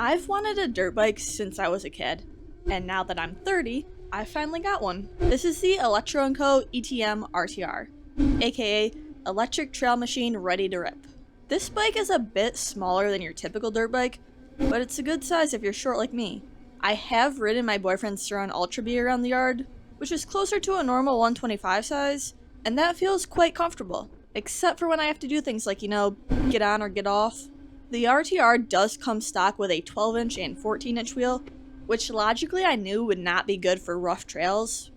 I've wanted a dirt bike since I was a kid, and now that I'm 30, I finally got one. This is the Electro & Co. ETM RTR, aka Electric Trail Machine Ready to Rip. This bike is a bit smaller than your typical dirt bike, but it's a good size if you're short like me. I have ridden my boyfriend's Surround Ultra B around the yard, which is closer to a normal 125 size, and that feels quite comfortable, except for when I have to do things like, get on or get off. The RTR does come stock with a 12-inch and 14-inch wheel, which logically I knew would not be good for rough trails,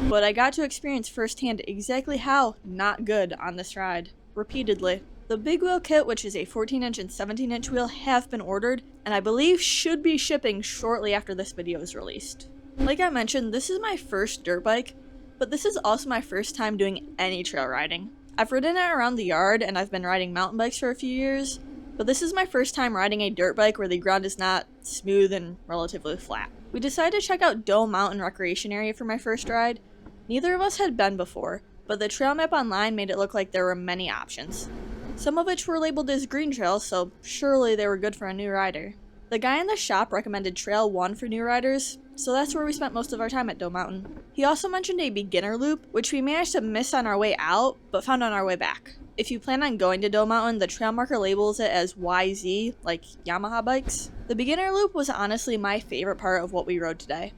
but I got to experience firsthand exactly how not good on this ride, repeatedly. The big wheel kit, which is a 14-inch and 17-inch wheel, have been ordered, and I believe should be shipping shortly after this video is released. Like I mentioned, this is my first dirt bike, but this is also my first time doing any trail riding. I've ridden it around the yard, and I've been riding mountain bikes for a few years, but this is my first time riding a dirt bike where the ground is not smooth and relatively flat. We decided to check out Doe Mountain Recreation Area for my first ride. Neither of us had been before, but the trail map online made it look like there were many options. Some of which were labeled as green trails, so surely they were good for a new rider. The guy in the shop recommended Trail 1 for new riders, so that's where we spent most of our time at Doe Mountain. He also mentioned a beginner loop, which we managed to miss on our way out, but found on our way back. If you plan on going to Doe Mountain, the trail marker labels it as YZ, like Yamaha bikes. The beginner loop was honestly my favorite part of what we rode today.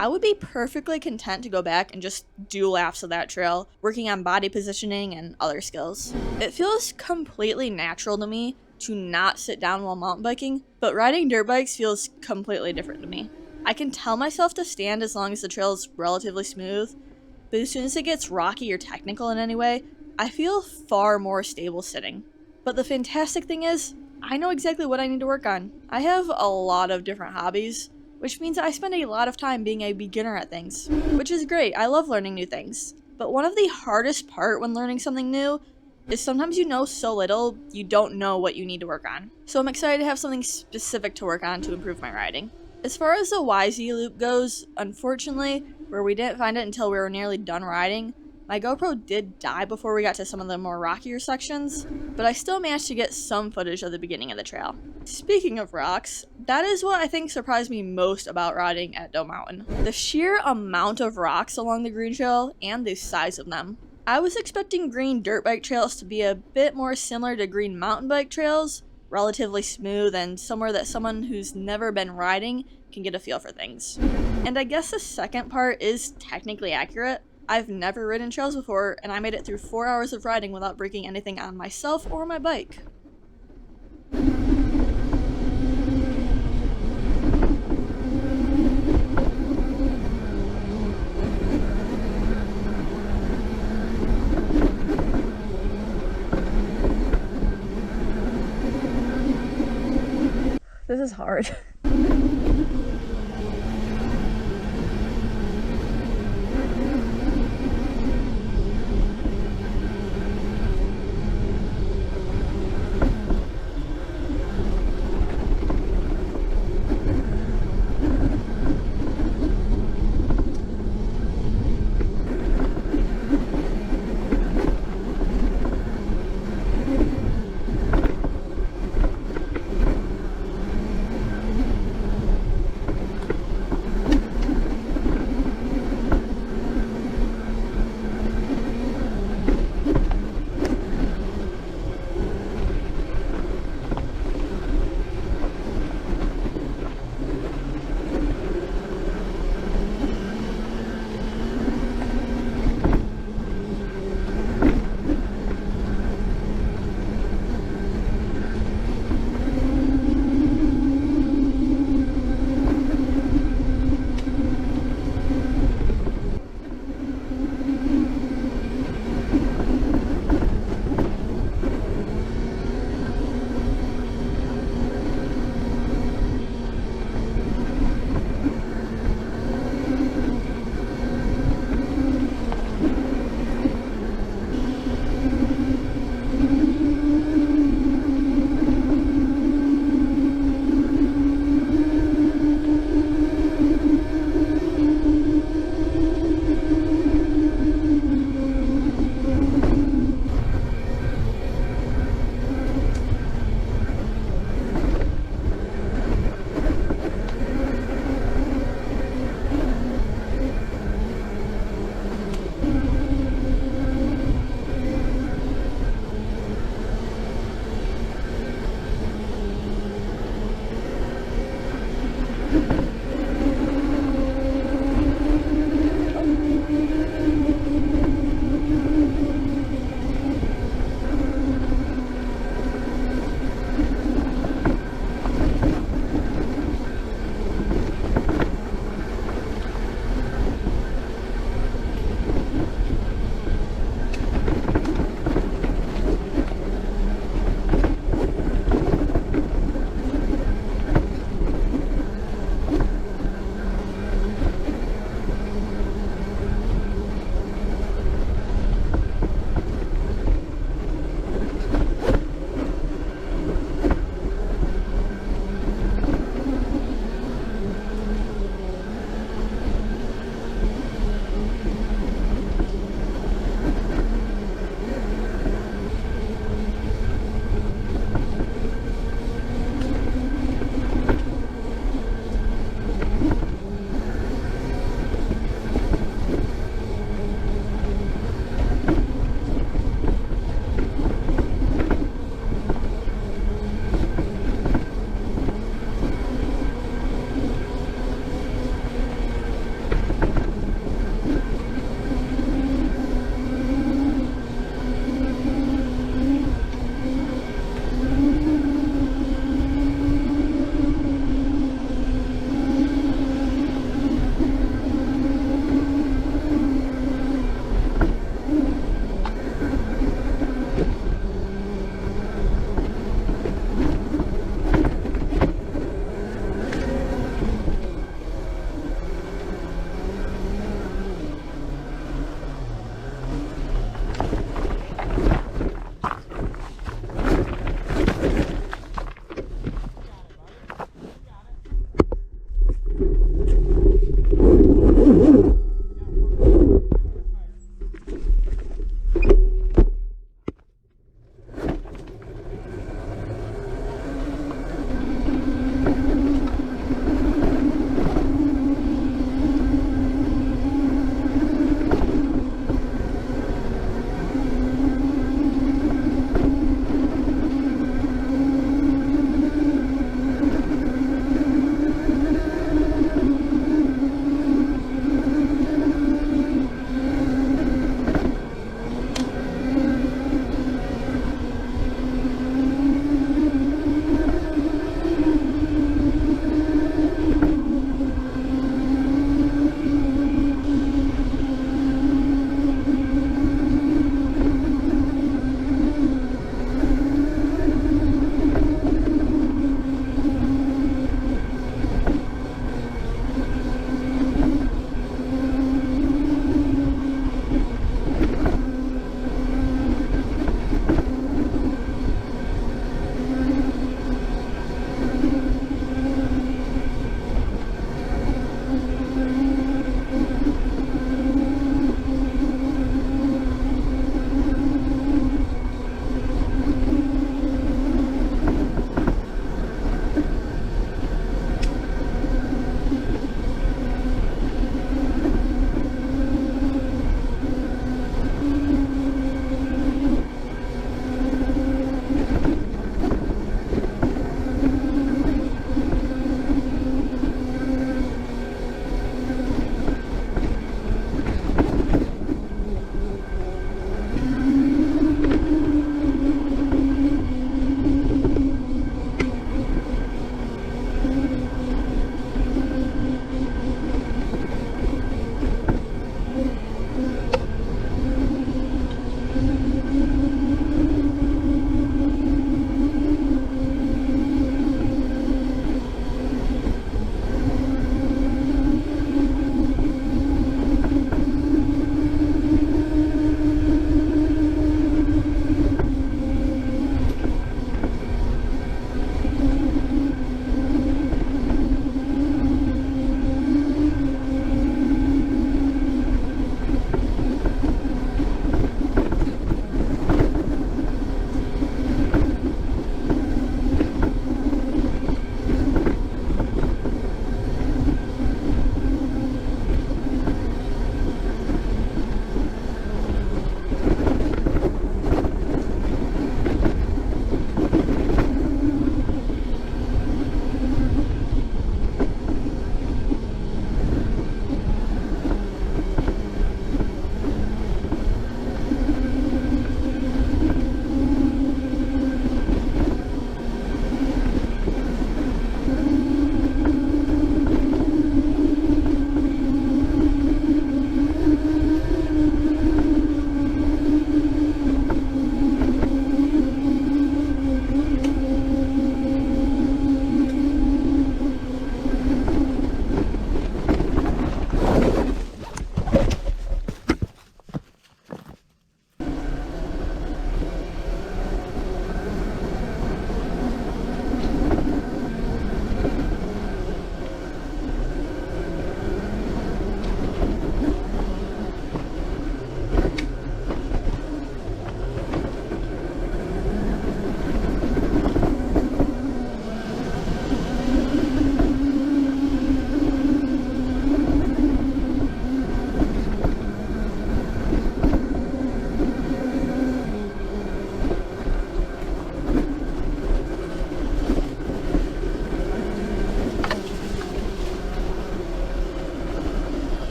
I would be perfectly content to go back and just do laps of that trail, working on body positioning and other skills. It feels completely natural to me to not sit down while mountain biking, but riding dirt bikes feels completely different to me. I can tell myself to stand as long as the trail is relatively smooth, but as soon as it gets rocky or technical in any way, I feel far more stable sitting. But the fantastic thing is, I know exactly what I need to work on. I have a lot of different hobbies, which means I spend a lot of time being a beginner at things, which is great. I love learning new things. But one of the hardest part when learning something new is sometimes you know so little, you don't know what you need to work on. So I'm excited to have something specific to work on to improve my riding. As far as the YZ loop goes, unfortunately, where we didn't find it until we were nearly done riding, my GoPro did die before we got to some of the more rockier sections, but I still managed to get some footage of the beginning of the trail. Speaking of rocks, that is what I think surprised me most about riding at Doe Mountain. The sheer amount of rocks along the green trail and the size of them. I was expecting green dirt bike trails to be a bit more similar to green mountain bike trails, relatively smooth and somewhere that someone who's never been riding can get a feel for things. And I guess the second part is technically accurate. I've never ridden trails before, and I made it through 4 hours of riding without breaking anything on myself or my bike. This is hard.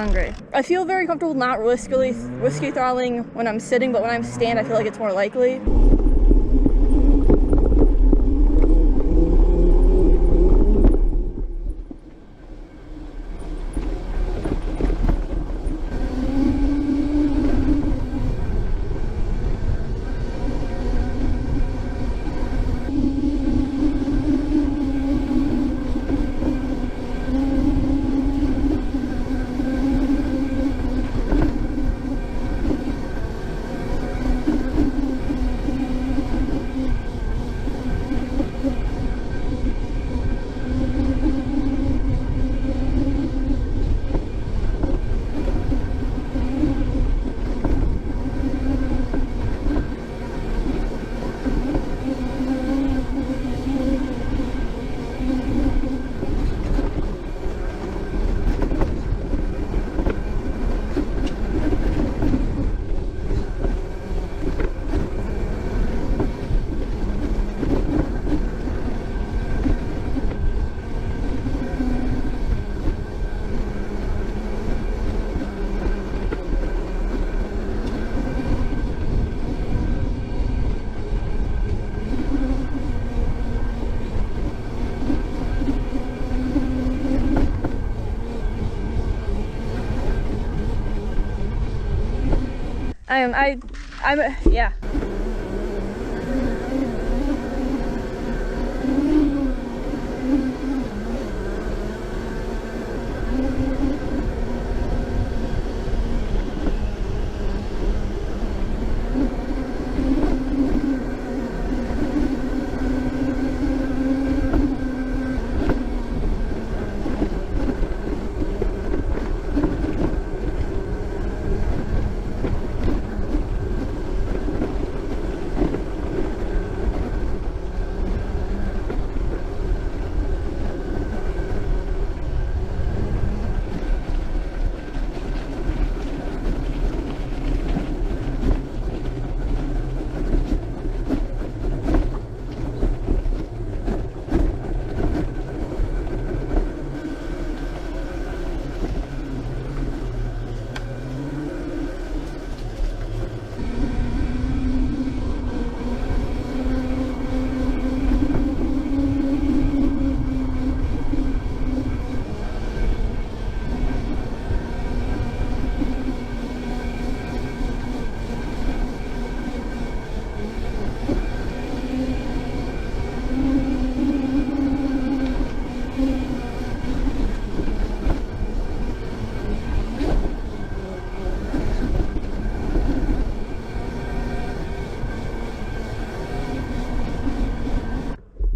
hungry. I feel very comfortable not whiskey throttling when I'm sitting, but when I'm stand, I feel like it's more likely. Yeah.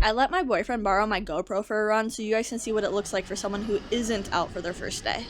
I let my boyfriend borrow my GoPro for a run so you guys can see what it looks like for someone who isn't out for their first day.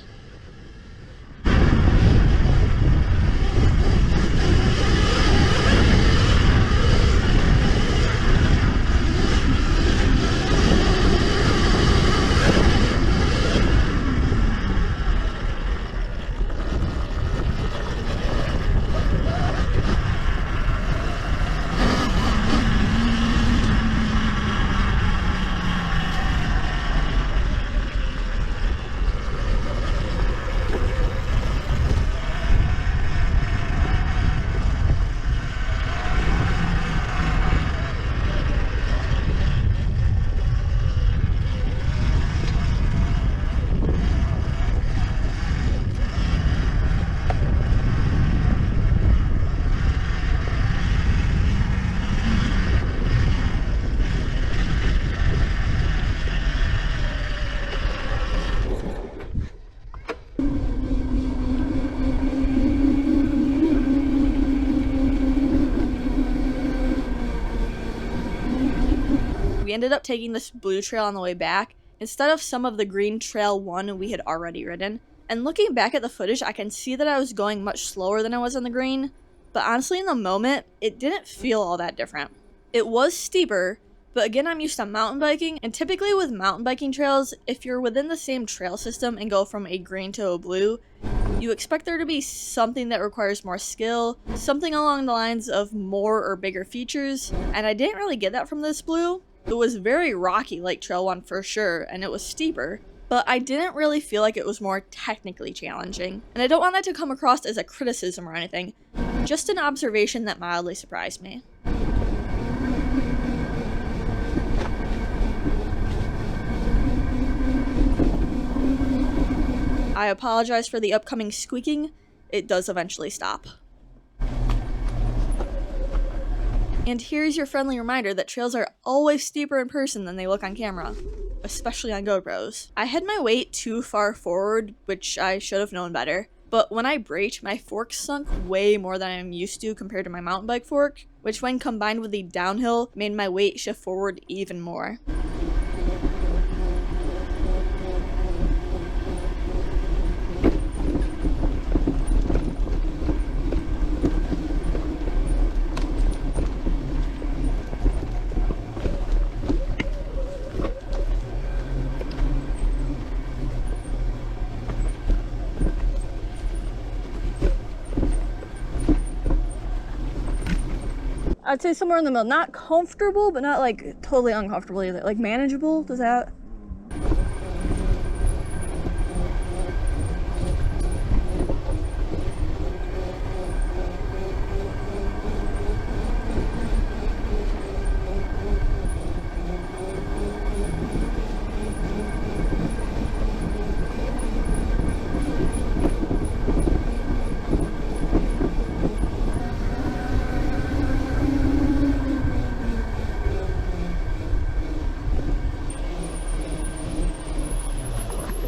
We ended up taking this blue trail on the way back instead of some of the green trail one we had already ridden. And looking back at the footage, I can see that I was going much slower than I was on the green, but honestly in the moment, it didn't feel all that different. It was steeper, but again, I'm used to mountain biking, and typically with mountain biking trails, if you're within the same trail system and go from a green to a blue, you expect there to be something that requires more skill, something along the lines of more or bigger features, and I didn't really get that from this blue. It was very rocky like Trail 1 for sure, and it was steeper, but I didn't really feel like it was more technically challenging. And I don't want that to come across as a criticism or anything, just an observation that mildly surprised me. I apologize for the upcoming squeaking. It does eventually stop. And here's your friendly reminder that trails are always steeper in person than they look on camera, especially on GoPros. I had my weight too far forward, which I should have known better, but when I braked, my fork sunk way more than I'm used to compared to my mountain bike fork, which when combined with the downhill made my weight shift forward even more. I'd say somewhere in the middle. Not comfortable, but not like totally uncomfortable either. Like manageable, does that?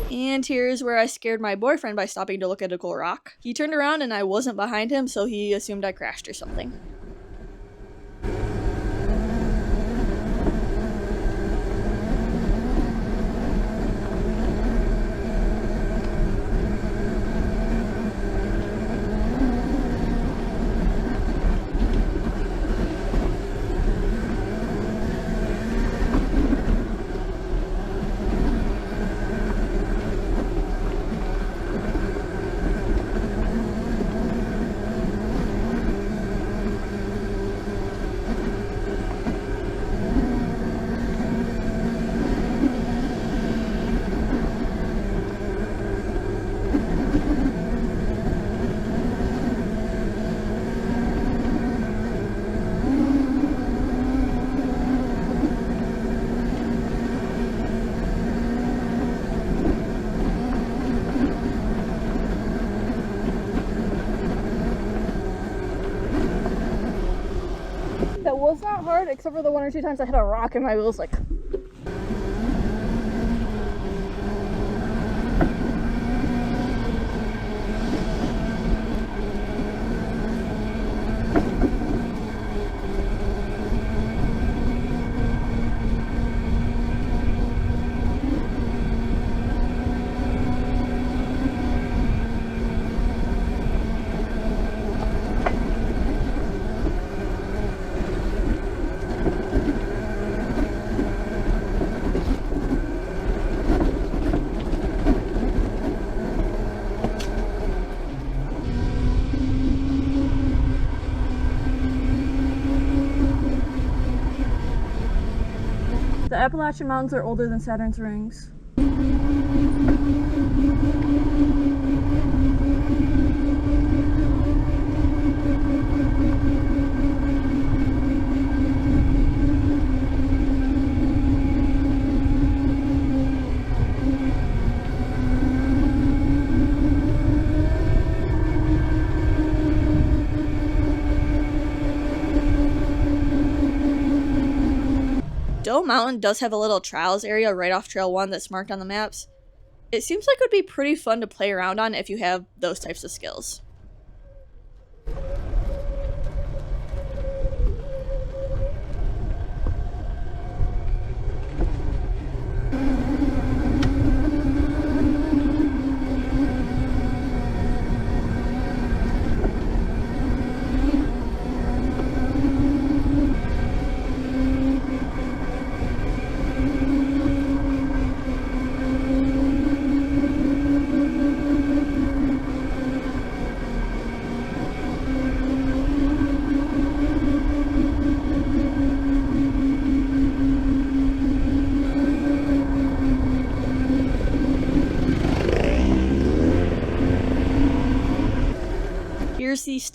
And here's where I scared my boyfriend by stopping to look at a cool rock. He turned around and I wasn't behind him, so he assumed I crashed or something. That was not hard, except for the 1 or 2 times I hit a rock and my wheels like... The Appalachian Mountains are older than Saturn's rings. Doe Mountain does have a little trials area right off Trail 1 that's marked on the maps. It seems like it would be pretty fun to play around on if you have those types of skills.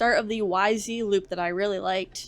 start of the YZ loop that I really liked.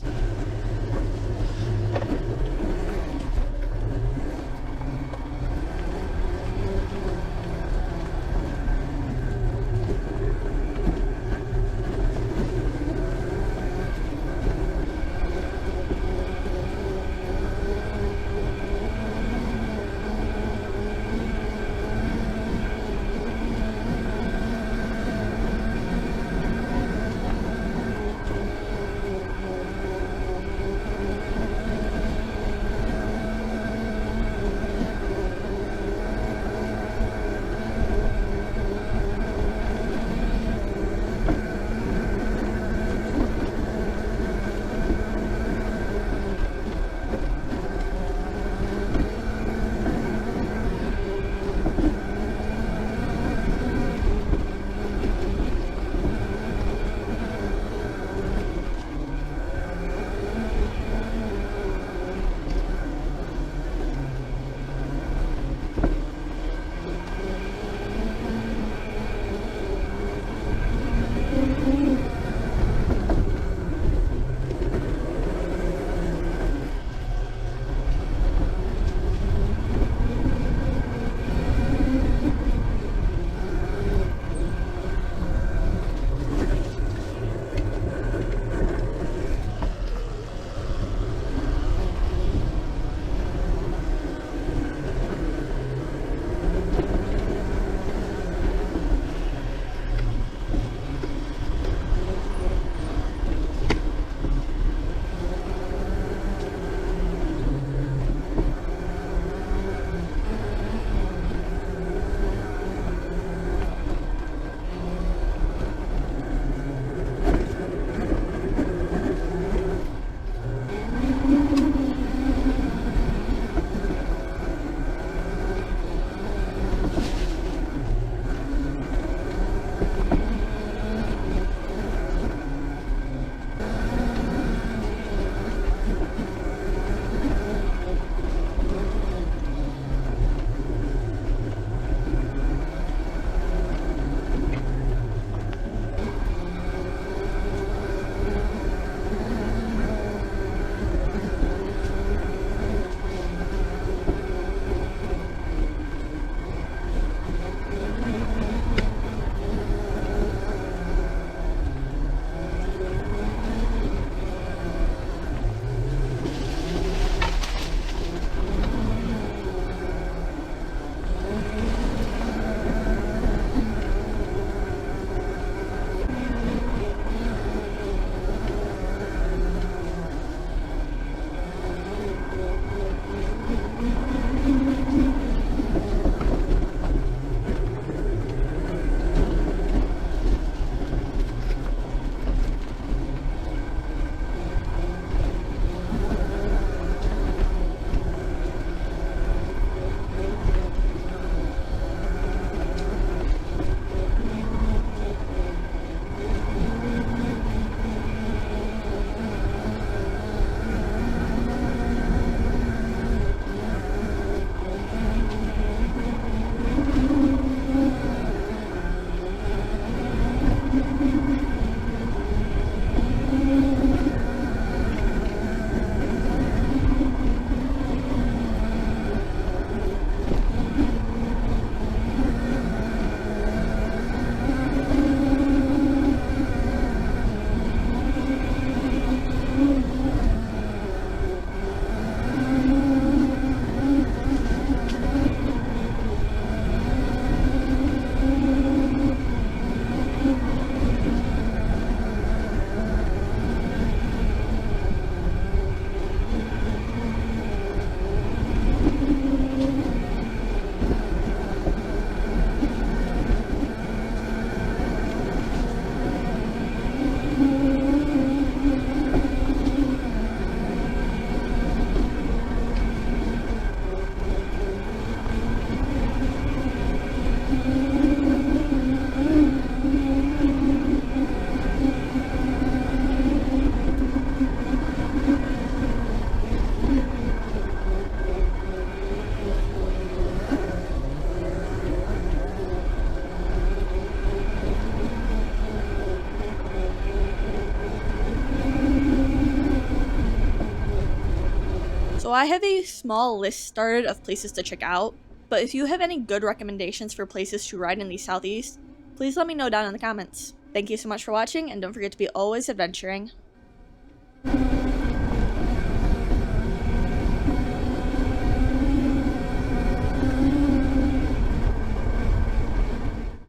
I have a small list started of places to check out, but if you have any good recommendations for places to ride in the Southeast, please let me know down in the comments. Thank you so much for watching, and don't forget to be always adventuring.